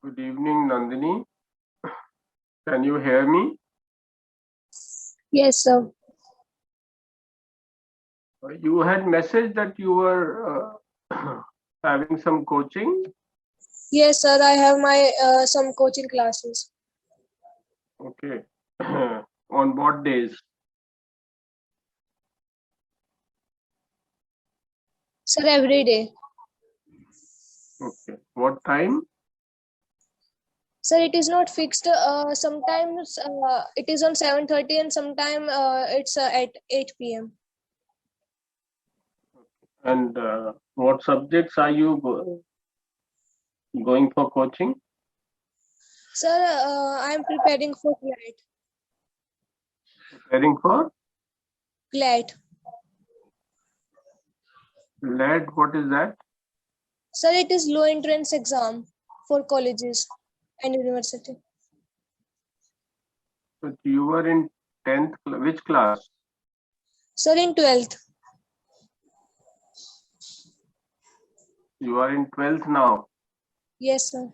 Good evening, Nandini. Can you hear me? Yes, sir. You had messaged that you were having some coaching. Yes, sir. I have my some coaching classes. Okay. On what days? Sir, every day. Okay. What time? Sir, it is not fixed. Sometimes it is on 7:30 and sometimes it's at 8 p.m. And what subjects are you going for coaching? Sir, I am preparing for GLAT. Preparing for GLAT. lead. What is that? Sir, it is low entrance exam for colleges and university. So you were in 10th. Which class? Sir, in 12th. You are in 12th now. Yes, sir.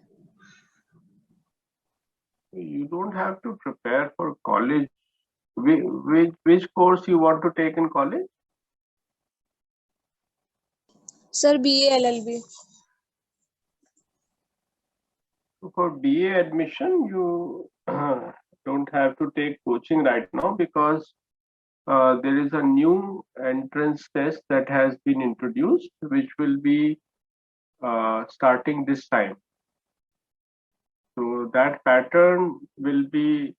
You don't have to prepare for college. Which course you want to take in college? Sir, BA LLB. For BA admission, you don't have to take coaching right now because there is a new entrance test that has been introduced, which will be starting this time. So that pattern will be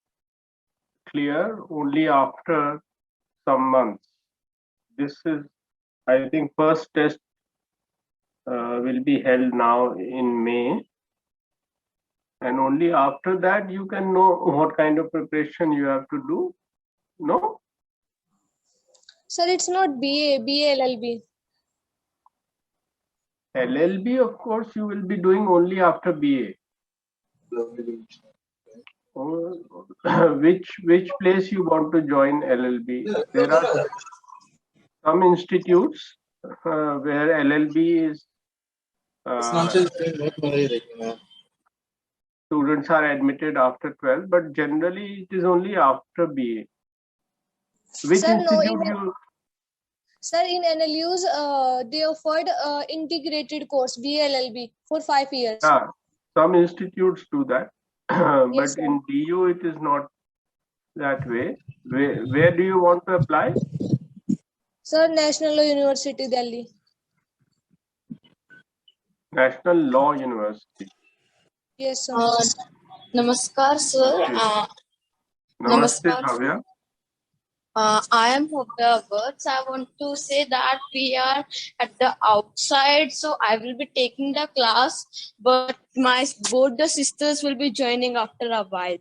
clear only after some months. This is, I think, first test will be held now in May. And only after that you can know what kind of preparation you have to do. No? Sir, it's not BA LLB. LLB, of course, you will be doing only after BA. Which place you want to join LLB? There are some institutes where LLB is students are admitted after 12, but generally it is only after BA. Which Sir, no, institute you? Sir, in NLUs, they offered integrated course BLLB for 5 years. Yeah, some institutes do that, but Yes, sir. in DU it is not that way. Where do you want to apply? Sir, National Law University, Delhi. National Law University. Yes, sir. Namaskar, sir. Okay. Namaste, Namaskar. Bhavya. I am Bhavya Birds. I want to say that we are at the outside, so I will be taking the class, but both the sisters will be joining after a while.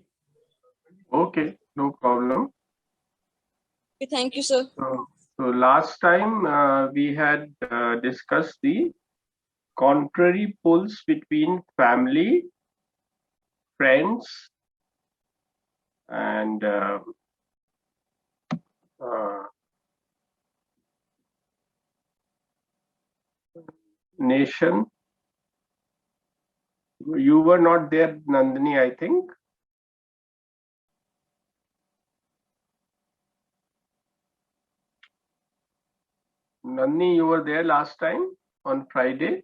Okay, no problem. Okay, thank you, sir. So last time we had discussed the contrary pulls between family, friends, and nation. You were not there, Nandini, I think. Nandini, you were there last time on Friday?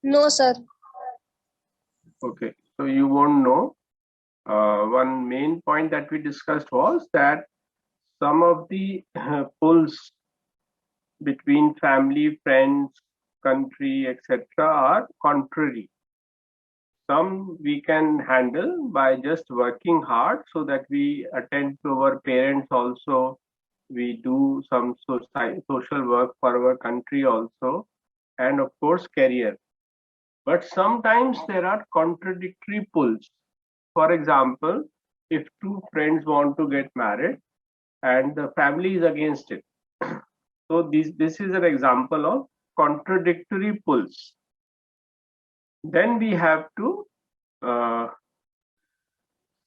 No, sir. Okay, so you won't know. One main point that we discussed was that some of the pulls between family, friends, country, etc. are contrary. Some we can handle by just working hard so that we attend to our parents also. We do some social work for our country also, and of course, career. But sometimes there are contradictory pulls. For example, if two friends want to get married and the family is against it. So this is an example of contradictory pulls. Then we have to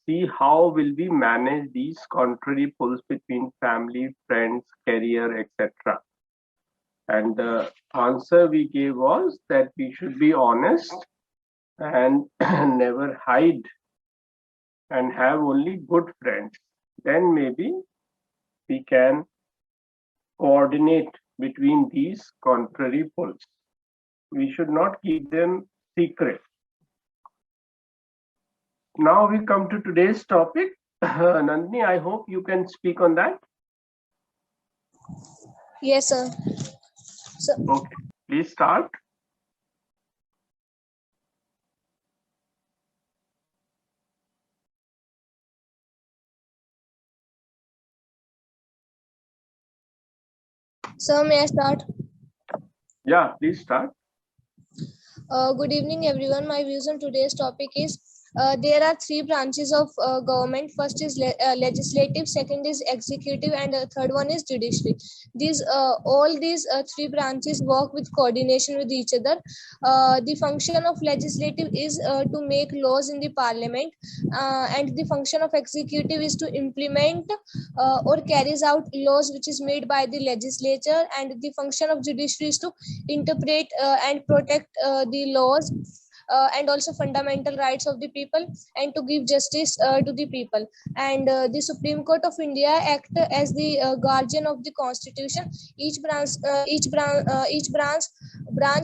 see how will we manage these contrary pulls between family, friends, career, etc. And the answer we gave was that we should be honest and never hide and have only good friends. Then maybe we can coordinate between these contrary poles. We should not keep them secret. Now we come to today's topic. Nandini, I hope you can speak on that. Yes, sir. So, Okay, please start. may I start? Yeah, please start. Good evening, everyone. My views on today's topic is there are three branches of government. First is legislative, second is executive, and third one is judiciary. All these three branches work with coordination with each other. The function of legislative is to make laws in the parliament, and the function of executive is to implement or carries out laws which is made by the legislature, and the function of judiciary is to interpret and protect the laws and also fundamental rights of the people, and to give justice to the people. And the Supreme Court of India act as the guardian of the constitution. Each branch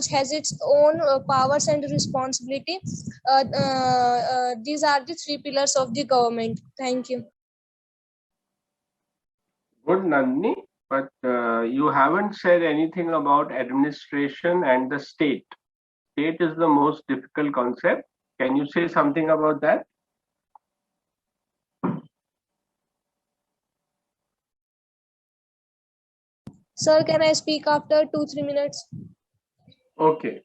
has its own powers and responsibility. These are the three pillars of the government. Thank you. Good, Nandini, but you haven't said anything about administration and the state. State is the most difficult concept. Can you say something about that? Sir, can I speak after 2-3 minutes? Okay.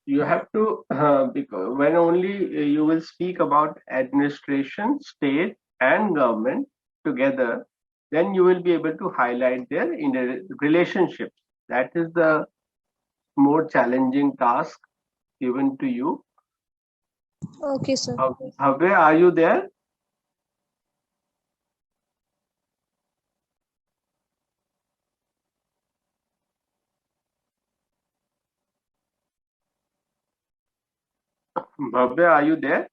You have to, because when only you will speak about administration, state, and government together, then you will be able to highlight their relationships. That is the more challenging task given to you. Okay, sir. Bhavya, are you there? Bhavya, are you there?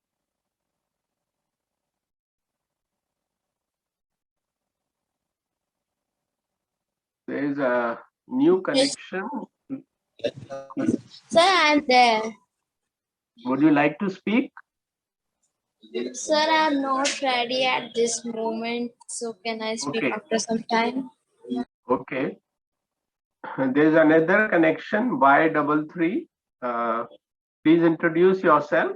There is a new connection. Sir, I'm there. Would you like to speak? Sir, I'm not ready at this moment. So can I speak Okay. after some time? Okay. There's another connection, Y33. Please introduce yourself.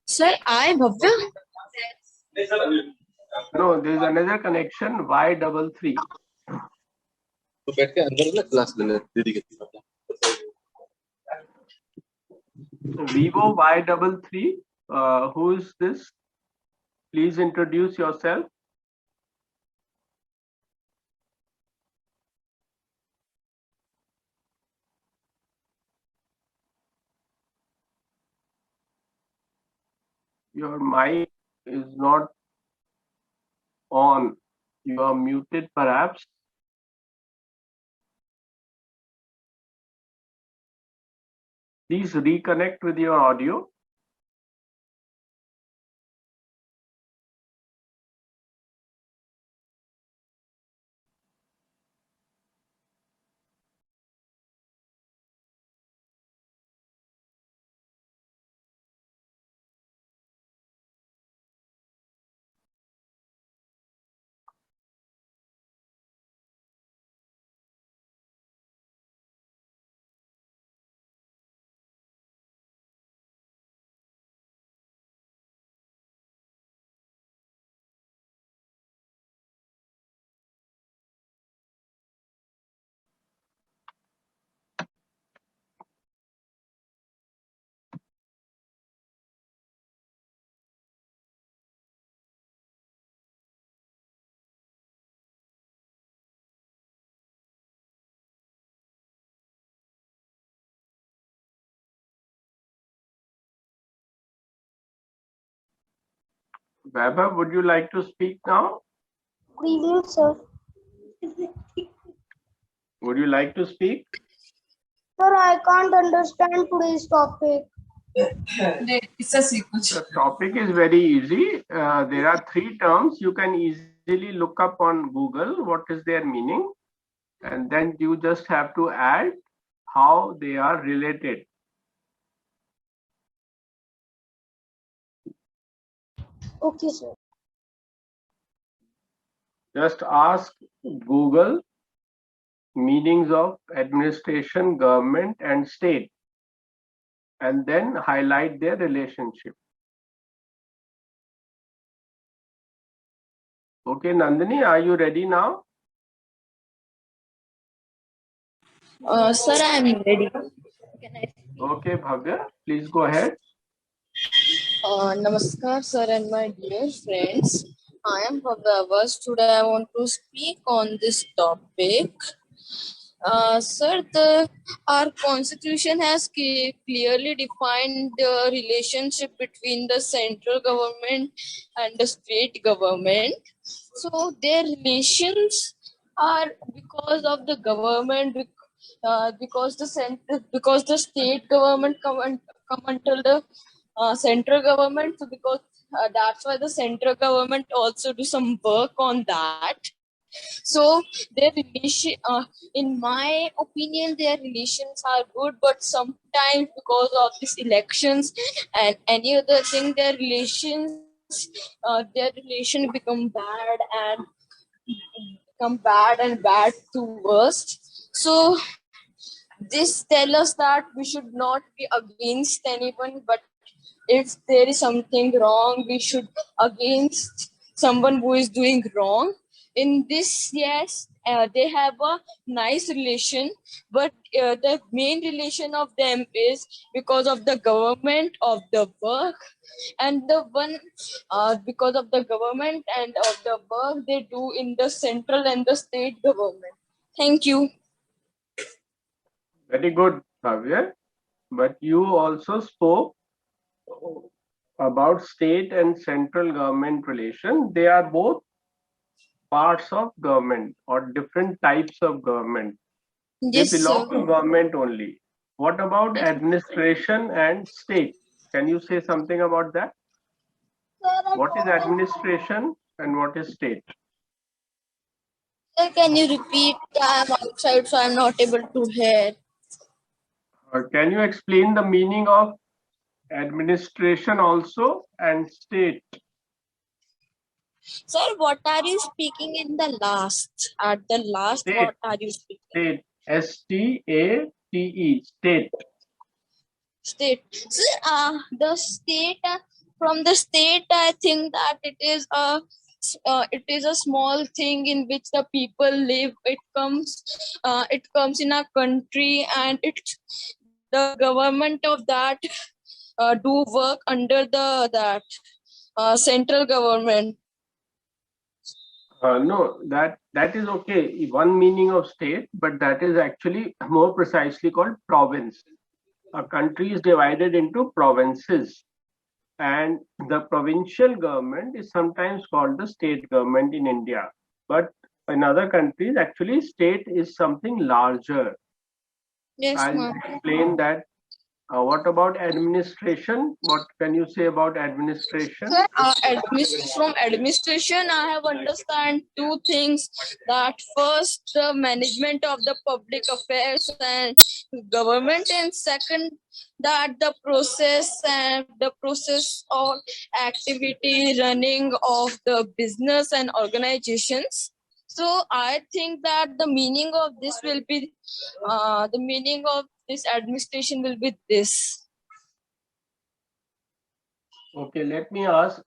Sir, I'm Bhavya. No, there's another connection, Y33. तो बैठ के अंदर ना class लेने दीदी के साथ Vivo Y33. Who is this? Please introduce yourself. Your mic is not on. You are muted, perhaps. Please reconnect with your audio. Vaibhav, would you like to speak now? Preview, sir. Would you like to speak? Sir, I can't understand today's topic. The topic is very easy. There are three terms. You can easily look up on Google what is their meaning, and then you just have to add how they are related. Okay, sir. Just ask Google meanings of administration, government, and state, and then highlight their relationship. Okay, Nandini, are you ready now? Sir, I am ready. Can I? Okay, Bhavya, please go ahead. Namaskar, sir, and my dear friends. I am Bhavya. Today I want to speak on this topic. Sir, our constitution has clearly defined the relationship between the central government and the state government. So their relations are because of the government, because the state government come under the central government. So because that's why the central government also do some work on that. So their relation, in my opinion, their relations are good, but sometimes because of these elections and any other thing, their relation become bad to worst. So this tell us that we should not be against anyone, but if there is something wrong, we should against someone who is doing wrong. In this, yes, they have a nice relation, but the main relation of them is because of the government of the work, and the one because of the government and of the work they do in the central and the state government. Thank you. Very good, Bhavya. But you also spoke about state and central government relation. They are both parts of government or different types of government. They Yes, sir. belong to government only. What about administration and state? Can you say something about that? What is administration and what is state? Sir, can you repeat? I am outside, so I am not able to hear. Can you explain the meaning of administration also and state? Sir, what are you speaking in the last? At the last, State. what are you speaking? State. S-T-A-T-E. State. State. Sir, the state, from the state, I think that it is a small thing in which the people live. It comes in a country, and the government of that do work under that central government. No, that is okay. One meaning of state, but that is actually more precisely called province. A country is divided into provinces, and the provincial government is sometimes called the state government in India. But in other countries, actually, state is something larger. Yes, I'll ma'am. explain that. What about administration? What can you say about administration? Sir, from administration, I have understand two things. That first, the management of the public affairs and government, and second, that the process of activity running of the business and organizations. So I think that the meaning of this will be the meaning of this administration will be this. Okay, let me ask.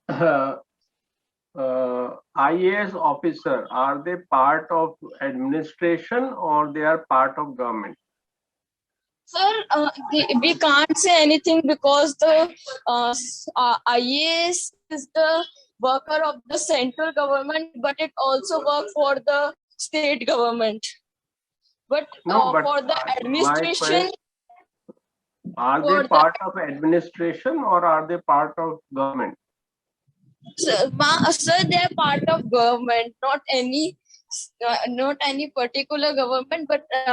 IAS officer, are they part of administration or they are part of government? Sir, we can't say anything because the IAS is the worker of the central government, but it also works for the state government. But, No, but for the administration, are they part of administration or are they part of government? sir, they are part of government, not any not any particular government, but they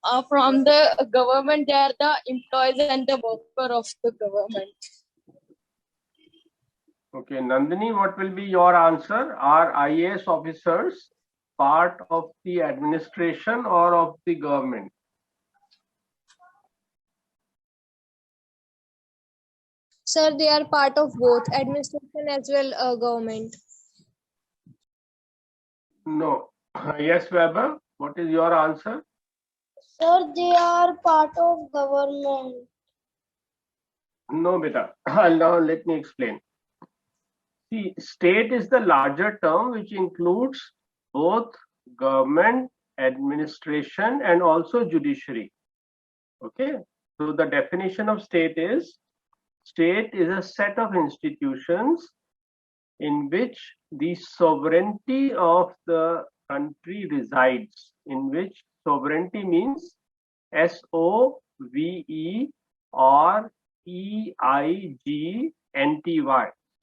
are from the government. They are the employees and the worker of the government. Okay, Nandini, what will be your answer? Are IAS officers part of the administration or of the government? Sir, they are part of both administration as well government. No. Yes, Weber, what is your answer? Sir, they are part of government. No, beta. Now let me explain. See, state is the larger term which includes both government, administration, and also judiciary. Okay, so the definition of state is a set of institutions in which the sovereignty of the country resides, in which sovereignty means SOVEREIGNTY,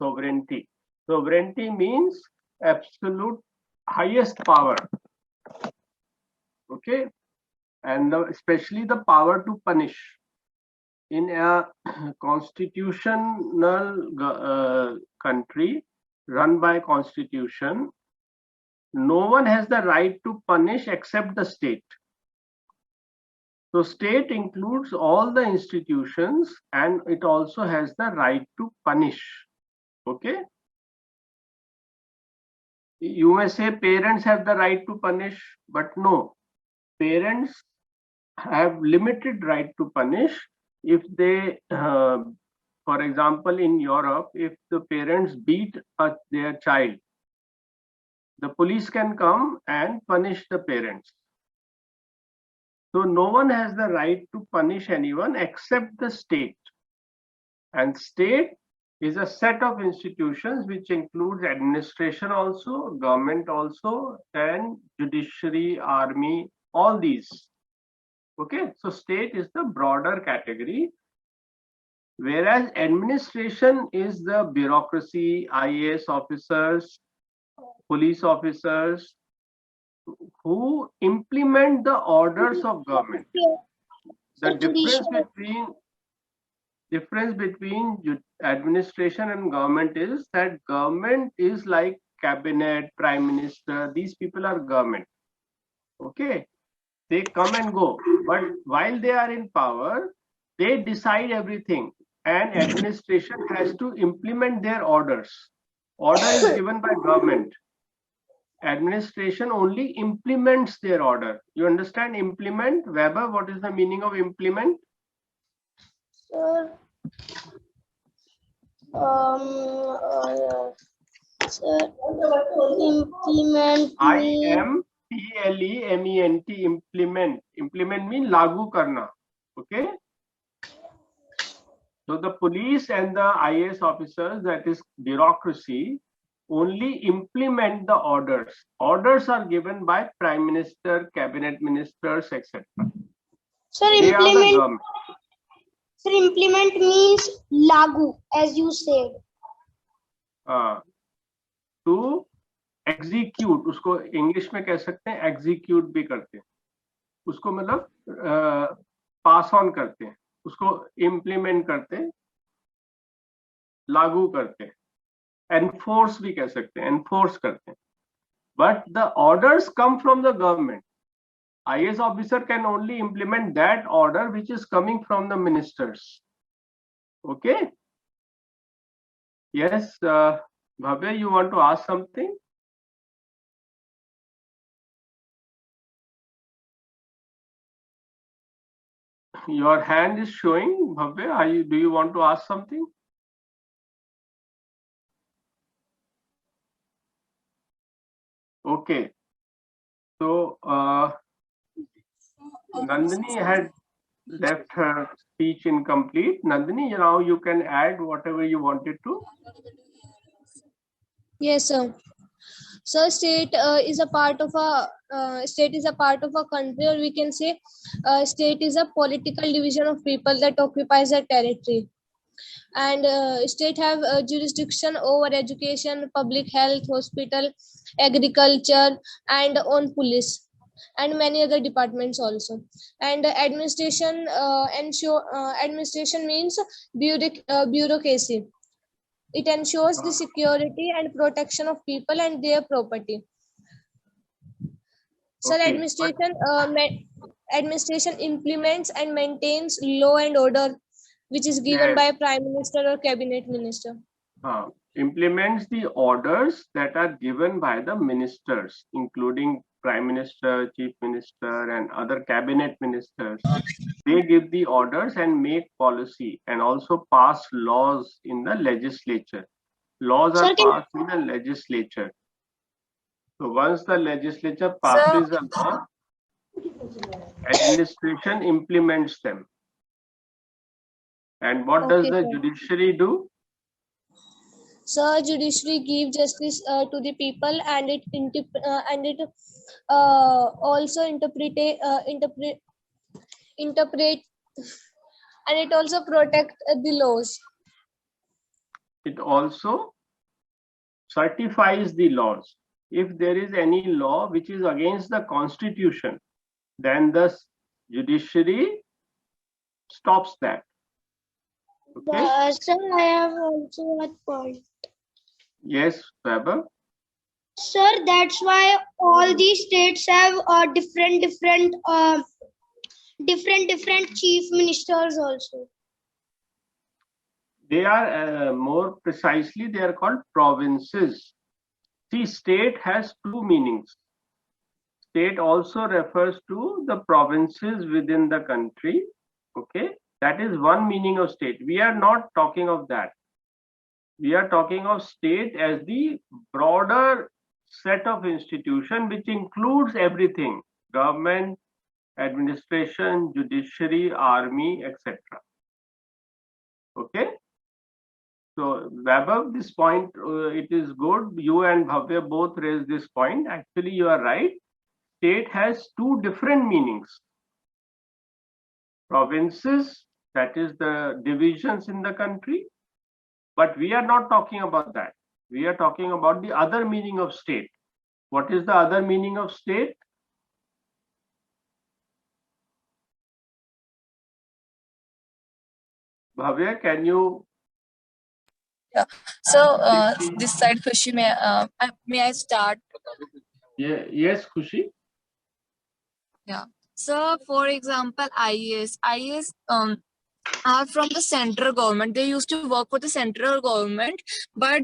sovereignty. Sovereignty means absolute highest power. Okay, and especially the power to punish. In a constitutional country run by constitution, no one has the right to punish except the state. So state includes all the institutions and it also has the right to punish. Okay. You may say parents have the right to punish, but no, parents have limited right to punish if they, for example, in Europe, if the parents beat their child, the police can come and punish the parents. So no one has the right to punish anyone except the state. And state is a set of institutions which includes administration also, government also, and judiciary, army, all these. Okay, so state is the broader category, whereas administration is the bureaucracy, IAS officers, police officers who implement the orders of government. The difference between administration and government is that government is like cabinet, prime minister, these people are government. Okay, they come and go, but while they are in power, they decide everything and administration has to implement their orders. Order is given by government. Administration only implements their order. You understand implement? Weber, what is the meaning of implement? Sir, implement. IMPLEMENT, implement. Implement means lagu karna. Okay. So the police and the IAS officers, that is bureaucracy, only implement the orders. Orders are given by prime minister, cabinet ministers, etc. Sir, implement means lagu, as you said. To execute, उसको English में कह सकते हैं execute भी करते हैं, उसको मतलब पास ऑन करते हैं, उसको इम्प्लीमेंट करते हैं, लागू करते हैं, एनफोर्स भी कह सकते हैं, एनफोर्स करते हैं. But the orders come from the government. IAS officer can only implement that order which is coming from the ministers. Okay. Yes, Bhavya, you want to ask something? Your hand is showing, Bhavya. Do you want to ask something? Okay. So Nandini had left her speech incomplete. Nandini, now you can add whatever you wanted to. Yes, sir. So state is a part of a country, or we can say state is a political division of people that occupies a territory. And state have jurisdiction over education, public health, hospital, agriculture, and on police and many other departments also. And administration means bureaucracy. It ensures the security and protection of people and their property. Sir, Okay, administration implements and maintains law and order, which is given yes, by Prime Minister or Cabinet Minister. implements the orders that are given by the ministers, including Prime Minister, Chief Minister, and other cabinet ministers. They give the orders and make policy and also pass laws in the legislature. Laws are Sir, can passed in the legislature. So once the legislature So, passes a law, administration implements them. And what does Okay, the sir. judiciary do? So judiciary give justice to the people, and it also interpret and it also protect the laws. It also certifies the laws. If there is any law which is against the constitution, then the judiciary stops that. Okay? sir, I have also a point. Yes, Weber. Sir, that's why all these states have different chief ministers also. They are more precisely, they are called provinces. See, state has two meanings. State also refers to the provinces within the country. Okay, that is one meaning of state. We are not talking of that. We are talking of state as the broader set of institution which includes everything: government, administration, judiciary, army, etc. Okay. So Vaibhav, this point, it is good. You and Bhavya both raised this point. Actually, you are right. State has two different meanings. Provinces, that is the divisions in the country. But we are not talking about that. We are talking about the other meaning of state. What is the other meaning of state? Bhavya, can you? yeah. So, this side, Khushi, may I start? Yeah, yes, Khushi. Yeah. So, for example, IAS are from the central government. They used to work for the central government, but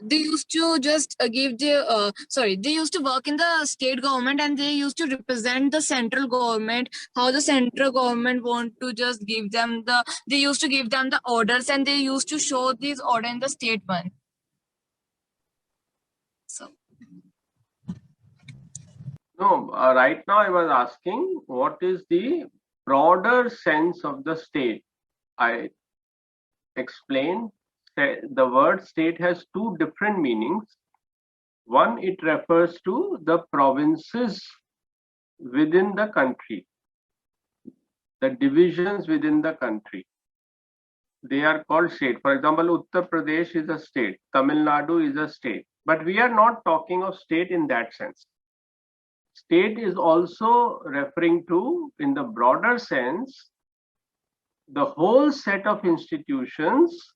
they used to just they used to work in the state government, and they used to represent the central government. How the central government want to just give them they used to give them the orders, and they used to show these order in the state one. So. No, right now I was asking what is the broader sense of the state. I explained the word state has two different meanings. One, it refers to the provinces within the country, the divisions within the country. They are called state. For example, Uttar Pradesh is a state, Tamil Nadu is a state. But we are not talking of state in that sense. State is also referring to, in the broader sense, the whole set of institutions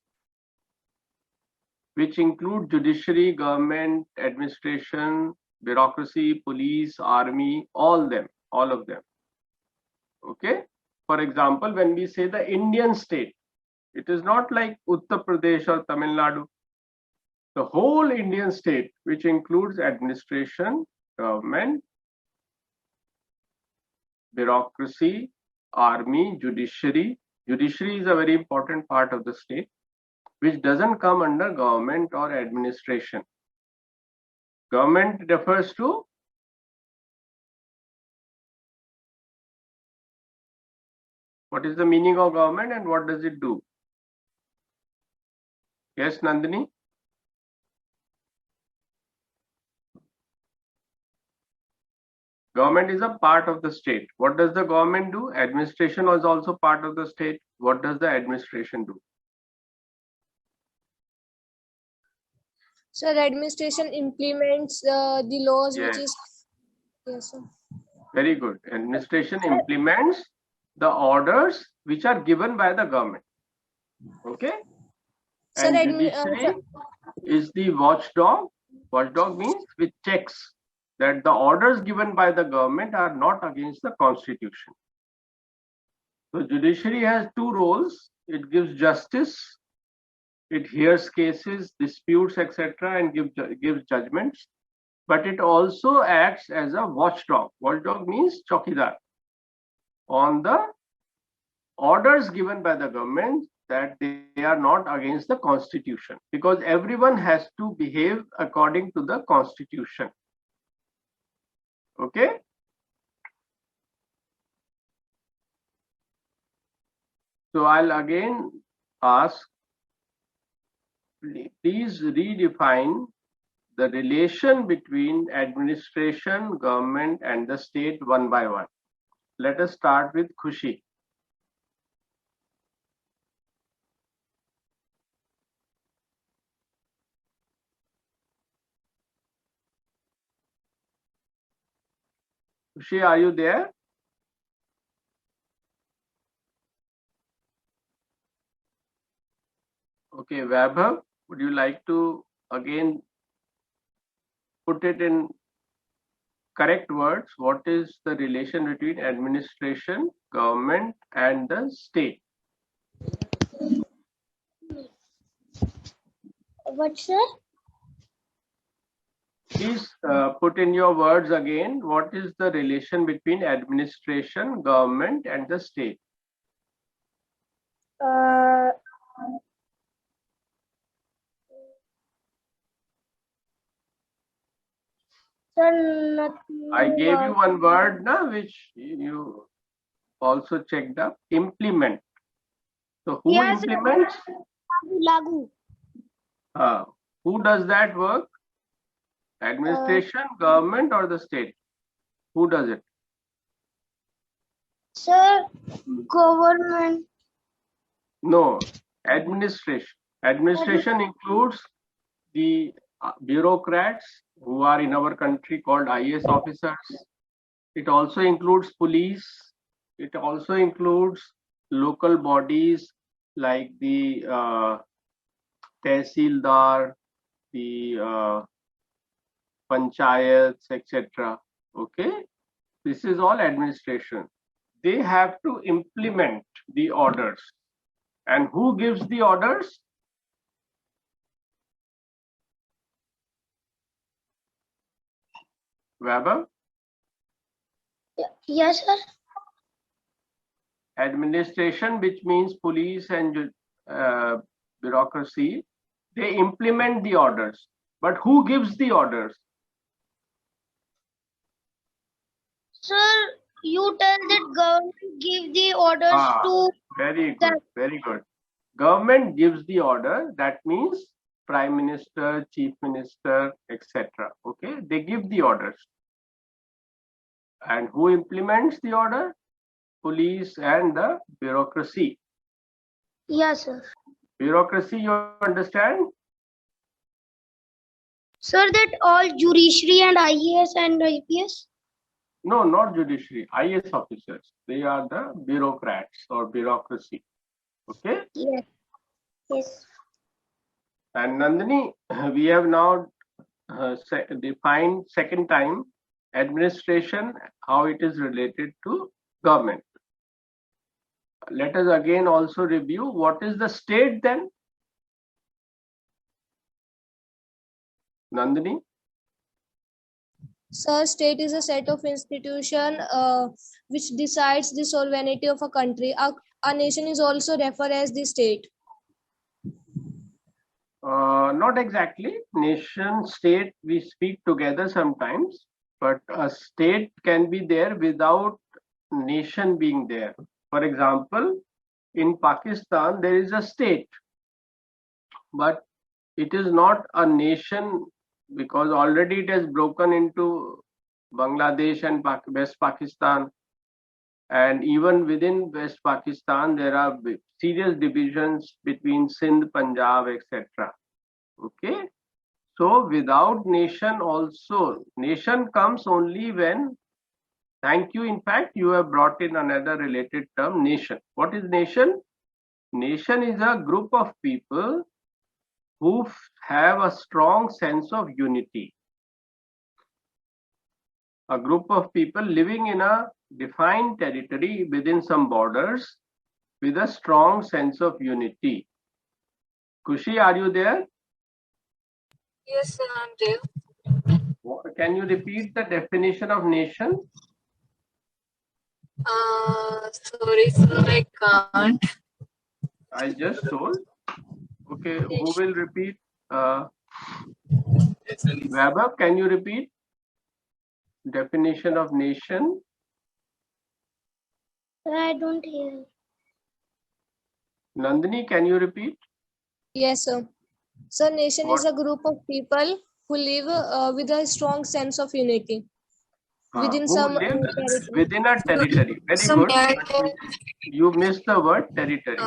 which include judiciary, government, administration, bureaucracy, police, army, all of them. Okay. For example, when we say the Indian state, it is not like Uttar Pradesh or Tamil Nadu. The whole Indian state, which includes administration, government, bureaucracy, army, judiciary. Judiciary is a very important part of the state, which doesn't come under government or administration. Government refers to what is the meaning of government and what does it do? Yes, Nandini? Government is a part of the state. What does the government do? Administration is also part of the state. What does the administration do? Sir, administration implements the laws which Yes. is. Yes, sir. Very good. Administration implements the orders which are given by the government. Okay. Sir, And judiciary is the watchdog. Watchdog means which checks that the orders given by the government are not against the constitution. So judiciary has two roles. It gives justice, it hears cases, disputes, etc., and gives judgments. But it also acts as a watchdog. Watchdog means chokidar on the orders given by the government that they are not against the constitution, because everyone has to behave according to the constitution. Okay. So I'll again ask, please redefine the relation between administration, government, and the state one by one. Let us start with Khushi. Khushi, are you there? Okay, Vaibhav, would you like to again put it in correct words? What is the relation between administration, government, and the state? What, sir? Please put in your words again. What is the relation between administration, government, and the state? Sir, I gave you one word, na, which you also checked up. Implement. So who Yes, implements? Lagu. Who does that work? Administration, government, or the state? Who does it? Sir, government. No, administration. Administration includes the bureaucrats who are in our country called IAS officers. It also includes police. It also includes local bodies like the tehsildar, the panchayats, etc. Okay, this is all administration. They have to implement the orders. And who gives the orders? Weber? Yes, sir. Administration, which means police and bureaucracy, they implement the orders. But who gives the orders? Sir, you tell that government give the orders to. Very good, very good. Government gives the order. That means Prime Minister, Chief Minister, etc. Okay, they give the orders. And who implements the order? Police and the bureaucracy. Yes, sir. Bureaucracy, you understand? Sir, that all judiciary and IAS and IPS? No, not judiciary, IAS officers. They are the bureaucrats or bureaucracy. Okay? Yes. Yes. And Nandini, we have now defined second time administration, how it is related to government. Let us again also review what is the state then? Nandini? Sir, state is a set of institution which decides the sovereignty of a country. A nation is also referred as the state. Not exactly. Nation, state, we speak together sometimes, but a state can be there without nation being there. For example, in Pakistan, there is a state, but it is not a nation because already it has broken into Bangladesh and West Pakistan. And even within West Pakistan, there are serious divisions between Sindh, Punjab, etc. Okay. So without nation also, nation comes only when, thank you, in fact, you have brought in another related term, nation. What is nation? Nation is a group of people who have a strong sense of unity. A group of people living in a defined territory within some borders with a strong sense of unity. Kushi, are you there? Yes, sir, I'm there. Can you repeat the definition of nation? Sorry, sir, I can't. I just told. Okay, who will repeat? Vaibhav, can you repeat? Definition of nation? Sir, I don't hear. Nandini, can you repeat? Yes, sir. So nation is What? a group of people who live with a strong sense of unity within Who some live territory. within a territory? Very Some good. But you missed the word territory.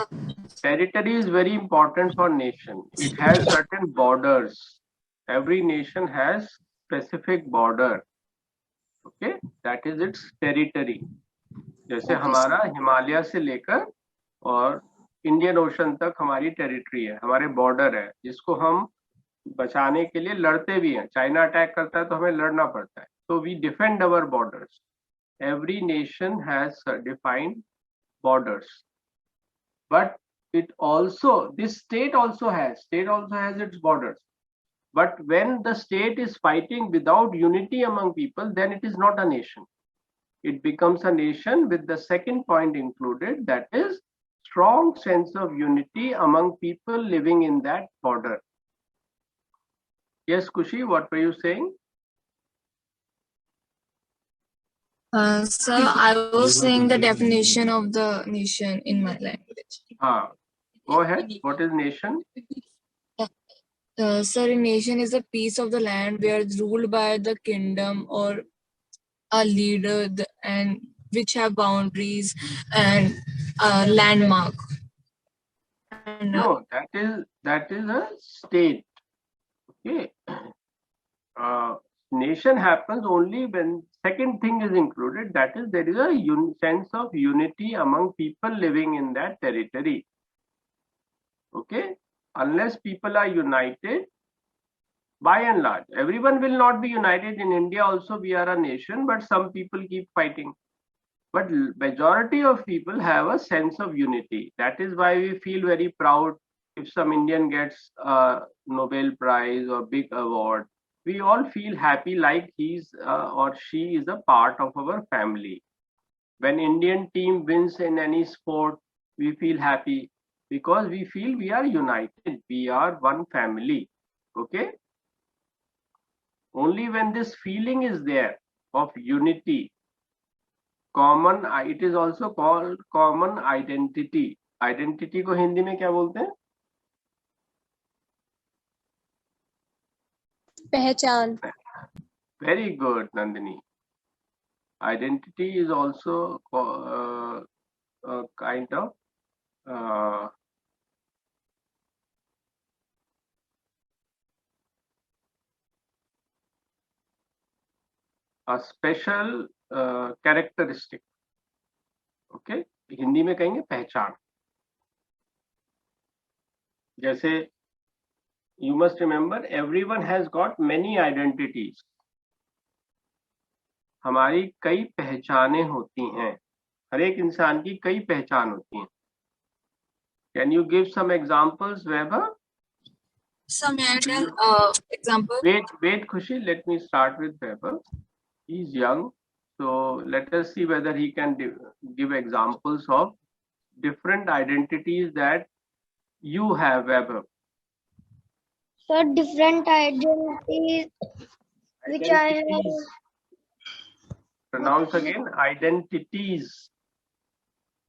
Territory is very important for nation. It has certain borders. Every nation has specific border. Okay, that is its territory. जैसे Okay, हमारा sir. Himalaya से लेकर और Indian ocean तक हमारी territory है, हमारे border है, जिसको हम बचाने के लिए लड़ते भी हैं. चाइना अटैक करता है तो हमें लड़ना पड़ता है. So we defend our borders. Every nation has defined borders, but it also, this state also has its borders. But when the state is fighting without unity among people, then it is not a nation. It becomes a nation with the second point included, that is strong sense of unity among people living in that border. Yes, Kushi, what were you saying? Sir, I was saying the definition of the nation in my language. Go ahead. What is nation? Sir, a nation is a piece of the land where it's ruled by the kingdom or a leader and which have boundaries and landmark. And, No, that is a state. Okay. Nation happens only when second thing is included, that is there is a sense of unity among people living in that territory. Okay, unless people are united, by and large, everyone will not be united. In India also we are a nation, but some people keep fighting. But majority of people have a sense of unity. That is why we feel very proud if some Indian gets a Nobel Prize or big award. We all feel happy like he's or she is a part of our family. When Indian team wins in any sport, we feel happy because we feel we are united. We are one family. Okay. Only when this feeling is there of unity, common, it is also called common identity. Identity को हिंदी में क्या बोलते हैं? पहचान. Very good, Nandini. Identity is also a kind of a special characteristic. Okay, Hindi में कहेंगे पहचान. जैसे you must remember everyone has got many identities. हमारी कई पहचानें होती हैं. हर एक इंसान की कई पहचान होती हैं. Can you give some examples, Weber? some example. Wait, Khushi. Let me start with Weber. He's young, so let us see whether he can give examples of different identities that you have, Weber. Sir, different identities which I have. Pronounce again. Identities.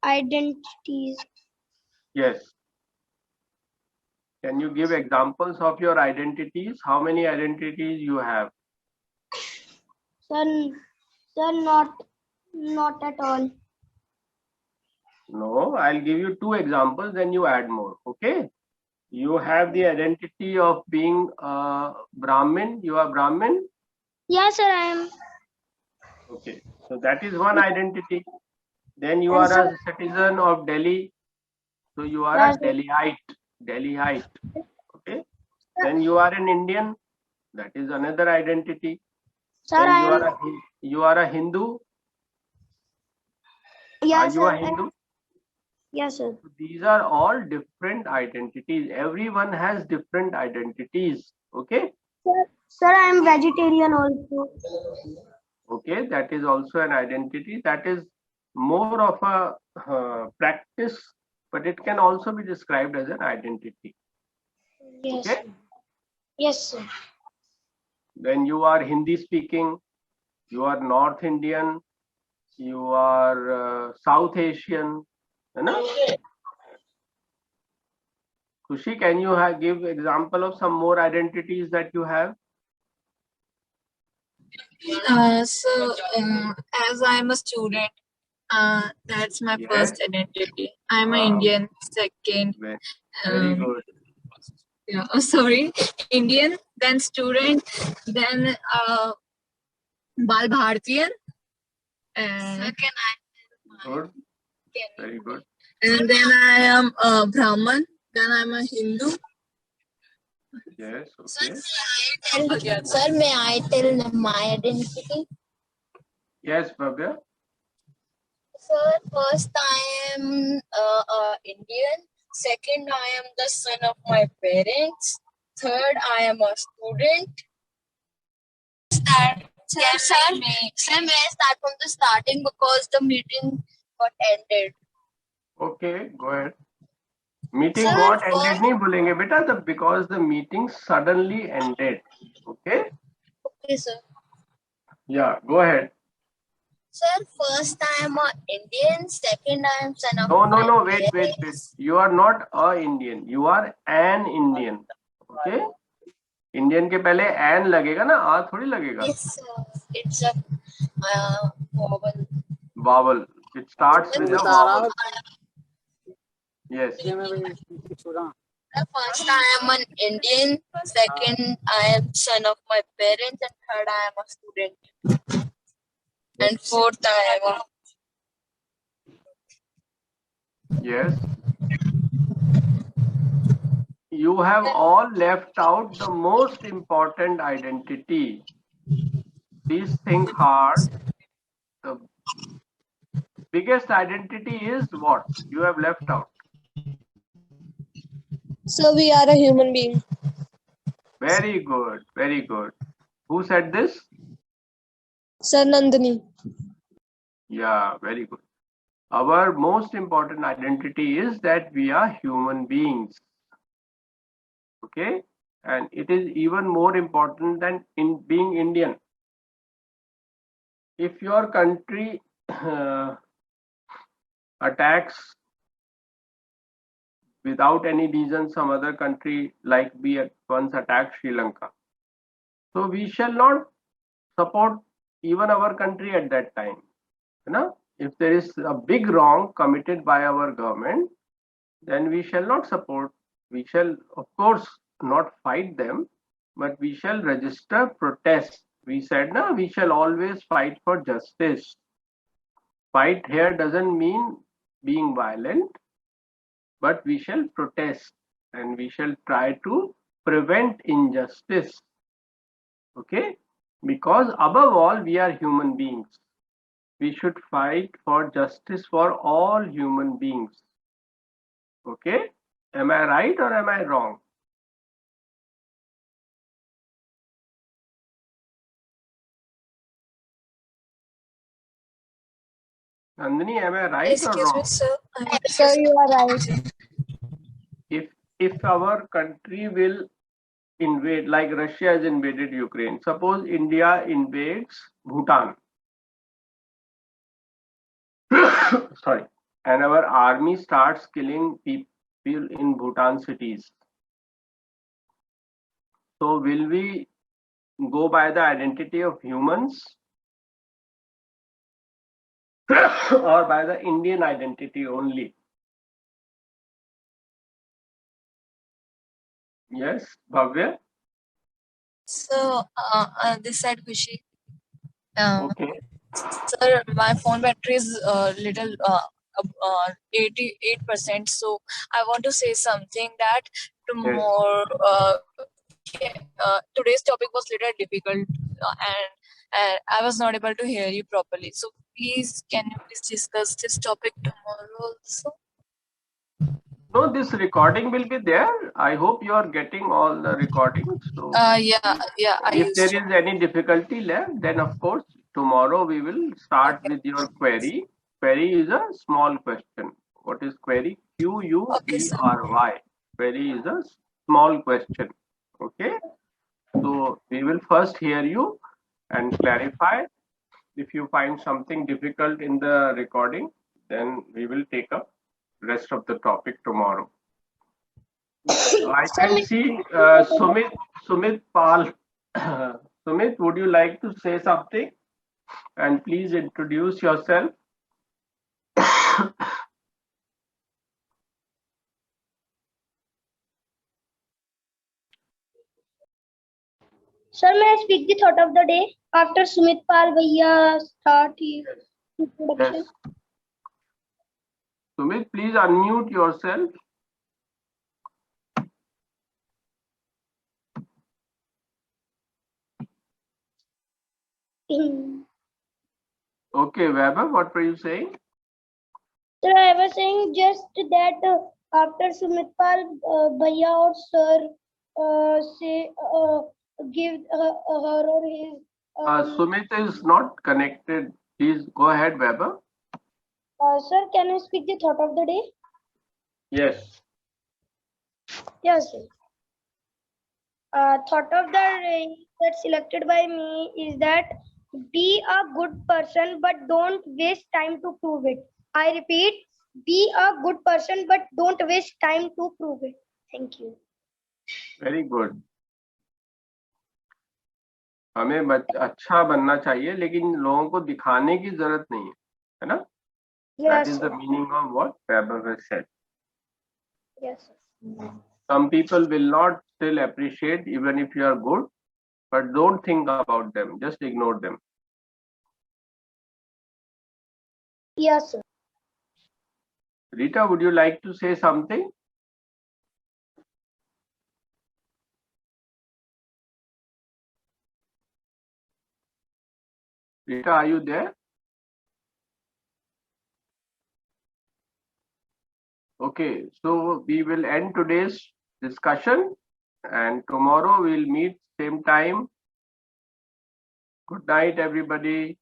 Identities. Yes. Can you give examples of your identities? How many identities you have? Sir, not at all. No, I'll give you 2 examples, then you add more. Okay. You have the identity of being a Brahmin. You are Brahmin. Yes, sir, I am. Okay. So that is one identity. Then you And are sir, a citizen of Delhi. So you are yes, a Delhiite. Delhiite. Okay. sir, Then you are an Indian. That is another identity. sir, Then I you am. are a Hindu. Are Yes, you a sir. Hindu? Yes, sir. These are all different identities. Everyone has different identities. Okay. Sir, I am vegetarian also. Okay. That is also an identity. That is more of a practice, but it can also be described as an identity. Yes, Okay. sir. Yes, sir. Then you are Hindi speaking. You are North Indian. You are South Asian. है ना? Kushi, can you give example of some more identities that you have? As I'm a student, that's my Yes. first identity. I'm an Wow. Indian. Second, Very good. yeah, sorry, Indian. Then student. Then Bal Bhartiyan. Second, Good. Very good. and then I am Brahman. Then I'm a Hindu. Yes. Okay. Sir, may I tell my identity? Yes, Bhavya. Sir, first I am Indian. Second, I am the son of my parents. Third, I am a student. Yes, sir. Sir, may I start from the starting because the meeting got ended. Okay. Go ahead. Meeting Sir, got ended first, नहीं बोलेंगे बेटा because the meeting suddenly ended. Okay. okay, sir. Yeah. Go ahead. Sir, first I am a Indian. Second, I am son of No. my Wait. parents. You are not a Indian. You are an Indian. Okay. Indian के पहले an लगेगा ना आ थोड़ी लगेगा. Yes, sir. It's a vowel. Vowel. It starts with a vowel. Yes. First, I am an Indian. Second, I am son of my parents. And third, I am a student. And fourth, I am a... Yes. You have all left out the most important identity. Please think hard. The biggest identity is what you have left out. So we are a human being. Very good. Very good. Who said this? Sir Nandini. Yeah, very good. Our most important identity is that we are human beings. Okay. And it is even more important than in being Indian. If your country attacks without any reason some other country, like we once attacked Sri Lanka, so we shall not support even our country at that time. You know, if there is a big wrong committed by our government, then we shall not support. We shall, of course, not fight them, but we shall register protest. We said, no, we shall always fight for justice. Fight here doesn't mean being violent, but we shall protest and we shall try to prevent injustice. Okay? Because above all, we are human beings. We should fight for justice for all human beings. Okay? Am I right or am I wrong? Nandini, am I right or wrong? sir. Sir, you are right. If our country will invade, like Russia has invaded Ukraine, suppose India invades Bhutan. Sorry. And our army starts killing people in Bhutan cities. So will we go by the identity of humans or by the Indian identity only? Yes, Bhavya. So, this side, Kushi. Okay. Sir, my phone battery is little 88%. So, I want to say something that Yes. tomorrow, today's topic was little difficult, and I was not able to hear you properly. So, please, can you please discuss this topic tomorrow also? No, this recording will be there. I hope you are getting all the recordings. So Yeah, I if there used to. is any difficulty left, then of course tomorrow we will start Okay. with your query. Query is a small question. What is query? Okay, sir. QUERY. Query is a small question. Okay. So we will first hear you and clarify. If you find something difficult in the recording, then we will take up rest of the topic tomorrow. I Sir, can see Sumit Pal. Sumit, would you like to say something? And please introduce yourself. sir, may I speak the thought of the day after Sumit Pal Bhaiya start his introduction? Yes. Sumit, please unmute yourself. Okay, Weber, what were you saying? Sir, I was saying just that after Sumit Pal Bhaiya or sir say give her or his Sumit is not connected. Please go ahead, Weber. sir, can I speak the thought of the day? Yes. Yes, sir. Thought of the day that's selected by me is that be a good person but don't waste time to prove it. I repeat, be a good person but don't waste time to prove it. Thank you. Very good. हमें अच्छा बनना चाहिए लेकिन लोगों को दिखाने की जरूरत नहीं है, है ना? That Yes, is the sir. meaning of what Weber has said. Yes, sir. Some people will not still appreciate even if you are good, but don't think about them. Just ignore them. Yes, sir. Rita, would you like to say something? Rita, are you there? Okay, so we will end today's discussion and tomorrow we'll meet same time. Good night, everybody.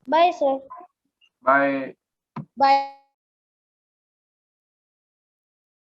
Bye, sir. Bye. Bye.